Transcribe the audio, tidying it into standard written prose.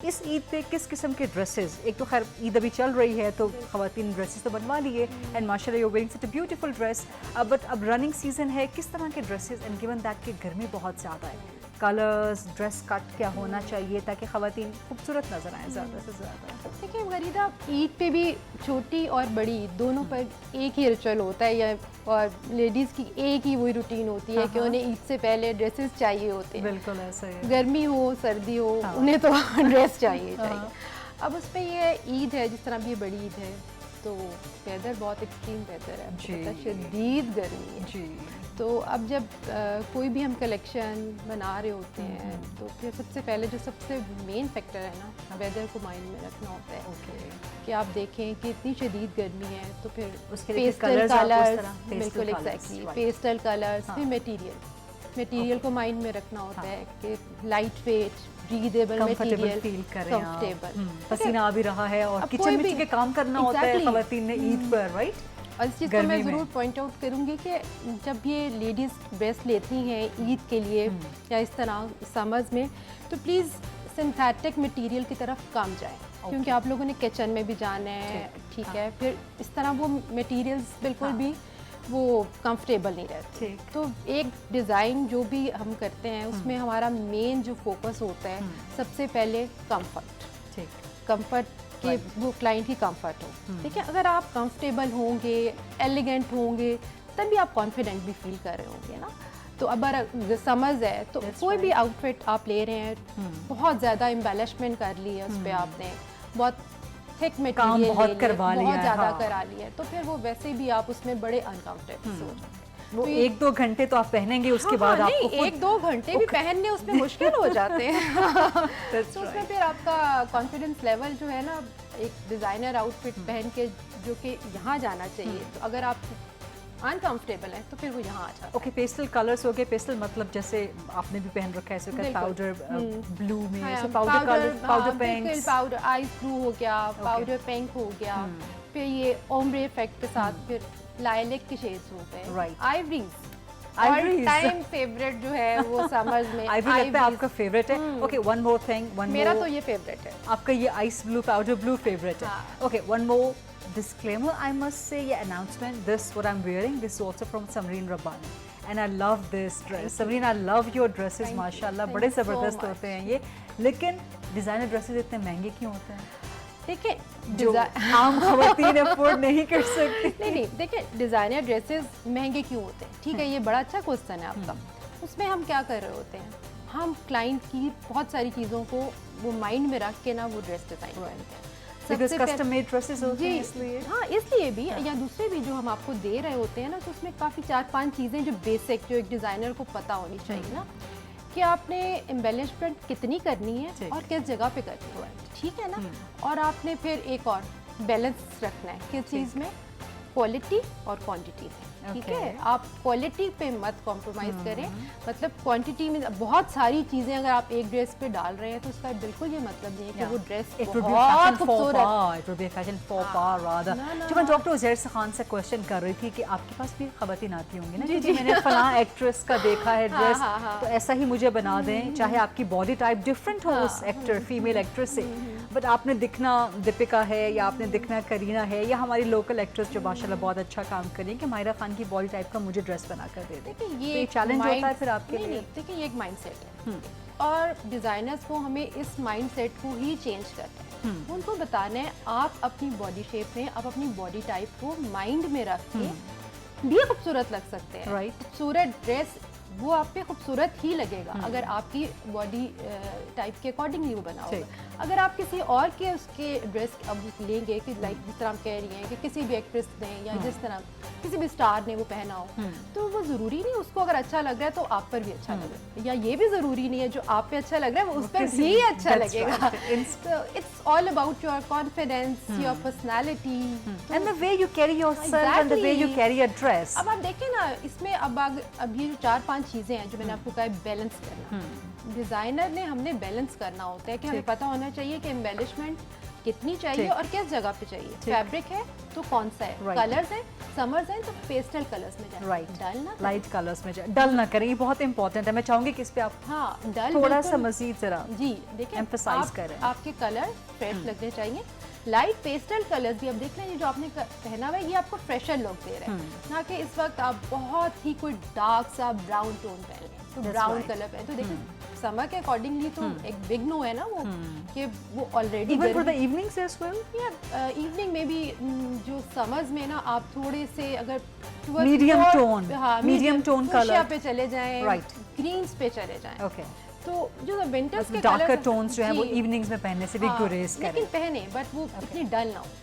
इस ईद पे किस किस्म के ड्रेसेस, एक तो खैर ईद अभी चल रही है तो ख़वातीन ड्रेसेस तो बनवा लिए एंड माशाल्लाह you wearing such a beautiful dress, but अब रनिंग सीजन है, किस तरह के ड्रेसेस एंड गिवन दैट कि गर्मी बहुत ज़्यादा है, कलर्स ड्रेस कट क्या होना चाहिए ताकि ख़वातीन खूबसूरत नज़र आए ज़्यादा से ज़्यादा। देखिए गरीदा, ईद पे भी छोटी और बड़ी ईद दोनों पर एक ही रिचुअल होता है, या और लेडीज़ की एक ही वही रूटीन होती है कि उन्हें ईद से पहले ड्रेसेस चाहिए होते हैं। बिल्कुल ऐसा है, गर्मी हो सर्दी हो उन्हें तो ड्रेस चाहिए चाहिए। अब उस पर ये ईद है, जिस तरह भी ये बड़ी ईद है तो वेदर बहुत एक्सट्रीम वेदर है, मतलब शदीद गर्मी है जी। तो अब जब कोई भी हम कलेक्शन बना रहे होते हैं तो फिर सबसे पहले जो सबसे मेन फैक्टर है ना, वेदर को माइंड में रखना होता है कि आप देखें कि इतनी शदीद गर्मी है तो फिर उसके पेस्टल कलर्स, एग्जैक्टली बिल्कुल एग्जैक्टली पेस्टल कलर्स, फिर मटेरियल को माइंड में रखना होता है कि light weight breathable material, feel करें, कंफर्टेबल, पसीना आ भी रहा है और अब किचन कोई में भी चूंकि काम करना होता है ख़वातीन ने ईद पर, राइट। और इस चीज़ को मैं ज़रूर पॉइंट आउट करूँगी कि जब ये लेडीज़ ड्रेस लेती हैं ईद के लिए या इस तरह समर्स में, तो प्लीज़ सिंथेटिक मटेरियल की तरफ कम जाए, क्योंकि आप लोगों ने किचन में भी जाना है, ठीक है, फिर इस तरह वो मटेरियल्स बिल्कुल भी वो कंफर्टेबल नहीं रहते। तो एक डिज़ाइन जो भी हम करते हैं उसमें हमारा मेन जो फोकस होता है सबसे पहले कंफर्ट, कंफर्ट कि वो क्लाइंट की कंफर्ट हो, ठीक है। अगर आप कंफर्टेबल होंगे, एलिगेंट होंगे, तभी आप कॉन्फिडेंट भी फील कर रहे होंगे ना। तो अब अगर समझ है तो कोई भी आउटफिट आप ले रहे हैं, बहुत ज़्यादा एम्बेलिशमेंट कर ली है उस पर आपने, बहुत थिक मटेरियल बहुत ज़्यादा करा लिया है, तो फिर वो वैसे भी आप उसमें बड़े अनकंफर्टेबल हो जाते हैं। वो तो एक दो घंटे तो आप पहनेंगे, उसके बाद आपको एक दो घंटे भी पहनने उसमें मुश्किल हो जाते हैं तो उसमें फिर आपका कॉन्फिडेंस लेवल जो है ना, एक डिज़ाइनर आउटफिट पहन के जो कि यहाँ जाना चाहिए, तो अगर आप अनकंफर्टेबल है तो फिर वो यहाँ आ जाता है। ओके, पेस्टल कलर्स हो गए, पेस्टल मतलब जैसे आपने भी पहन रखा है, ऐसे पाउडर ब्लू में, ऐसे powder colour, powder pink, powder ice blue हो गया, पाउडर पिंक हो गया, फिर ये ओम्ब्रे इफेक्ट के साथ फिर लाइलेक के शेड्स होते हैं, राइट, आइवरीज टाइम फेवरेट जो है वो समर्स में आइवरी लगता है आपका फेवरेट है। ओके, वन मोर थिंग, मेरा तो ये फेवरेट है, आपका ये ice blue powder blue favourite है। Okay, one more disclaimer I must say, yeah, announcement, this what I'm wearing, this is also from Samreen Rabbani and I love this dress. Samreen, I love your dresses, माशाल्लाह बड़े ज़बरदस्त होते हैं ये, लेकिन designer dresses इतने महंगे क्यों होते हैं? देखिए, जो आम ख़वातीन अफोर्ड नहीं कर सकती। नहीं, देखिए डिज़ाइनर ड्रेसेस महंगे क्यों होते हैं, ठीक है, ये बड़ा अच्छा क्वेश्चन है आपका। उसमें हम क्या कर रहे होते हैं, हम क्लाइंट की बहुत सारी चीज़ों को वो माइंड में रख के ना वो ड्रेस डिज़ाइन करते हैं, कस्टम मेड ड्रेसेस होते हैं इसलिए। हाँ, इसलिए भी या दूसरे भी जो हम आपको दे रहे होते हैं ना, तो उसमें काफ़ी 4-5 चीज़ें जो बेसिक जो एक डिज़ाइनर को पता होनी चाहिए ना, कि आपने एम्बेलिशमेंट कितनी करनी है और किस जगह पे करनी है, ठीक है ना। और आपने फिर एक और बैलेंस रखना है किस चीज़ में, क्वालिटी और क्वांटिटी में, ठीक है। आप क्वालिटी पे मत कॉम्प्रोमाइज़ करें, मतलब क्वांटिटी में बहुत सारी चीज़ें अगर आप एक ड्रेस पे डाल रहे हैं तो उसका बिल्कुल ये मतलब नहीं है कि वो ड्रेस बहुत खूबसूरत। जो मैं डॉक्टर उज़ैर खान से क्वेश्चन कर रही थी कि आपके पास भी ख़वातीन आती होंगी ना कि जी मैंने फलां एक्ट्रेस का देखा है ड्रेस, तो ऐसा ही मुझे बना दें, चाहे आपकी बॉडी टाइप डिफरेंट हो उस एक्टर फीमेल एक्ट्रेस से, बट आपने दिखना दीपिका है या आपने दिखना करीना है या हमारी लोकल एक्ट्रेस जो माशाल्लाह बहुत अच्छा काम करें कि माहिरा खान की बॉडी टाइप का मुझे ड्रेस बना कर दे दें, ये चैलेंज होता है फिर आपके लिए। देखिए, ये एक माइंडसेट है और डिज़ाइनर्स को हमें इस माइंडसेट को ही चेंज करना है। उनको बताना है आप अपनी बॉडी शेप में, आप अपनी बॉडी टाइप को माइंड में रख के भी खूबसूरत लग सकते हैं, राइट। खूबसूरत ड्रेस वो आप पे खूबसूरत ही लगेगा अगर आपकी बॉडी टाइप के अकॉर्डिंगली वो बना होगा। अगर आप किसी और के उसके ड्रेस अब लेंगे कि लाइक जिस तरह हम कह रही हैं कि किसी भी एक्ट्रेस ने या जिस तरह किसी भी स्टार ने वो पहना हो, तो वो ज़रूरी नहीं उसको अगर अच्छा लग रहा है तो आप पर भी अच्छा लगेगा, या ये भी ज़रूरी नहीं है जो आप पे अच्छा लग रहा है वो उस पर भी अच्छा लगेगा। It's all about your confidence, your personality and the way you carry yourself and the way you carry a dress. अब आप देखें ना, इसमें अब अभी 4-5 चीज़ें हैं जो मैंने आपको कहा बैलेंस करना। डिज़ाइनर ने हमने बैलेंस करना होता है कि हमें पता होना चाहिए कि एम्बेलिशमेंट कितनी चाहिए ठीक। और किस जगह पे चाहिए। ठीक। फैब्रिक है तो कौन सा है, Right. कलर्स है, समर्स है तो पेस्टल कलर्स में जाए, राइट, डल ना करें। लाइट कलर्स में डल ना करें, ये बहुत इंपॉर्टेंट है। मैं चाहूंगी कि इस पे आप हाँ, डल थोड़ा सा बिल्कुल- मजीद जरा जी देखिए, emphasize कर रहे हैं। आपके कलर फ्रेश लगने चाहिए। लाइट पेस्टल कलर्स भी अब देख रहे हैं, जो आपने पहना हुआ है ये आपको फ्रेशर लुक दे रहा है, ना कि इस वक्त आप बहुत ही कोई डार्क सा ब्राउन टोन पहन रहे हैं, तो That's ब्राउन right. कलर पहन, तो देखिए समर के अकॉर्डिंगली तो एक बिग नो है ना वो, कि वो already even for the evenings as well, evening में भी जो समर्स में ना आप थोड़े से अगर Medium tone, medium tone color पे चले जाएं, Right. ग्रीन्स पे चले जाएं, ओके, तो जो विंटर्स के डार्कर colours- टोन्स जो है वो जी, इवनिंग्स में पहनने से भी हाँ, गुरेज लेकिन करें। पहने बट वो इतनी डल ना हो।